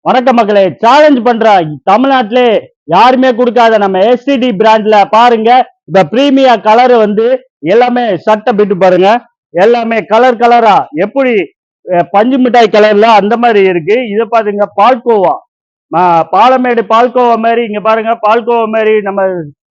வணக்க மக்களே, சேலஞ்ச் பண்றேன். தமிழ்நாட்டிலே யாருமே கொடுக்காத நம்ம எஸ்டிடி பிராண்ட்ல பாருங்க. இந்த பிரீமியா கலர் வந்து எல்லாமே சட்டை பிட்டு பாருங்க. எல்லாமே கலர் கலரா எப்படி பஞ்சு மிட்டாய் கலர்ல அந்த மாதிரி இருக்கு. இதை பாருங்க, பால்கோவா பாலமேடு பால்கோவா மாதிரி இங்க பாருங்க. பால்கோவா மாதிரி நம்ம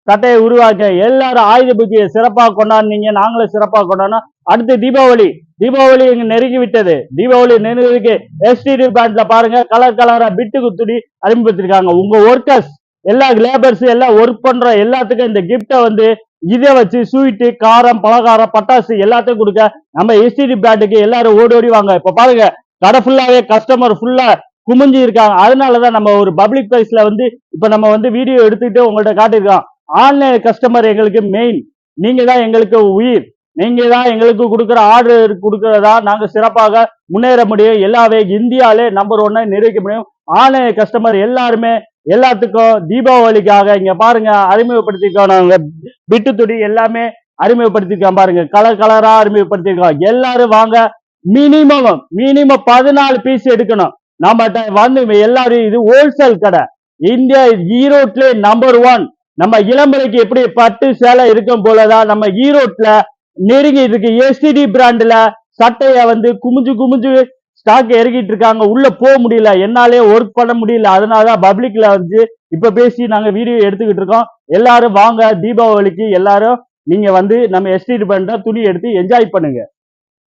சட்டையை உருவாக்க எல்லாரும் ஆயுத பூஜையை சிறப்பாக கொண்டாடுனீங்க, நாங்களும் சிறப்பாக கொண்டாடணும். அடுத்து தீபாவளி. தீபாவளி இங்க நெருங்கி விட்டது. தீபாவளி நெருங்கிருக்கு. எஸ்டிடி பிராண்ட்ல பாருங்க, கலர் கலரா பிட்டுக்கு துணி அறிமுகப்படுத்திருக்காங்க. உங்க ஒர்க்கர்ஸ் எல்லா லேபர்ஸ் எல்லாம் ஒர்க் பண்ற எல்லாத்துக்கும் இந்த கிஃப்டை வந்து இதை வச்சு ஸ்வீட்டு, காரம், பலகாரம், பட்டாசு எல்லாத்தையும் கொடுக்க நம்ம எஸ்டிடி பிராண்டுக்கு எல்லாரும் ஓடி ஓடி வாங்க. இப்ப பாருங்க, கடை ஃபுல்லாவே கஸ்டமர் ஃபுல்லா குமிஞ்சு இருக்காங்க. அதனாலதான் நம்ம ஒரு பப்ளிக் பிளேஸ்ல வந்து இப்ப நம்ம வந்து வீடியோ எடுத்துக்கிட்டு உங்கள்ட்ட காட்டியிருக்கோம். ஆன்லைன் கஸ்டமர் எங்களுக்கு மெயின். நீங்க தான் எங்களுக்கு உயிர். நீங்க தான் எங்களுக்கு கொடுக்குற ஆர்டர் கொடுக்கறதா நாங்க சிறப்பாக முன்னேற முடியும். எல்லாவே இந்தியாவிலே நம்பர் 1 நிரூபிக்க முடியும். ஆன்லைன் கஸ்டமர் எல்லாருமே எல்லாத்துக்கும் தீபாவளிக்காக இங்க பாருங்க அறிமுகப்படுத்திருக்கோம். நாங்க பிட்டு துடி எல்லாமே அறிமுகப்படுத்திருக்கோம். பாருங்க, கலர் கலரா அறிமுகப்படுத்திருக்கோம். எல்லாரும் வாங்க. மினிமம் 14 பீஸ் எடுக்கணும். நம்ம வந்து எல்லாரும், இது ஹோல்சேல் கடை. இந்தியா ஈரோட்ல நம்பர் 1. நம்ம இளம்பலைக்கு எப்படி பட்டு சேலை இருக்கும் போலதான் நம்ம ஈரோட்ல நெருங்கி இருக்கு. எஸ்டிடி பிராண்ட்ல சட்டைய வந்து குமிஞ்சு ஸ்டாக் இறக்கிட்டு இருக்காங்க. உள்ள போக முடியல, என்னாலே ஒர்க் பண்ண முடியல. அதனாலதான் பப்ளிக்ல வந்து இப்ப பேசி நாங்க வீடியோ எடுத்துக்கிட்டு இருக்கோம். எல்லாரும் வாங்க. தீபாவளிக்கு எல்லாரும் நீங்க வந்து நம்ம எஸ்டிடி பிராண்ட துணி எடுத்து என்ஜாய் பண்ணுங்க.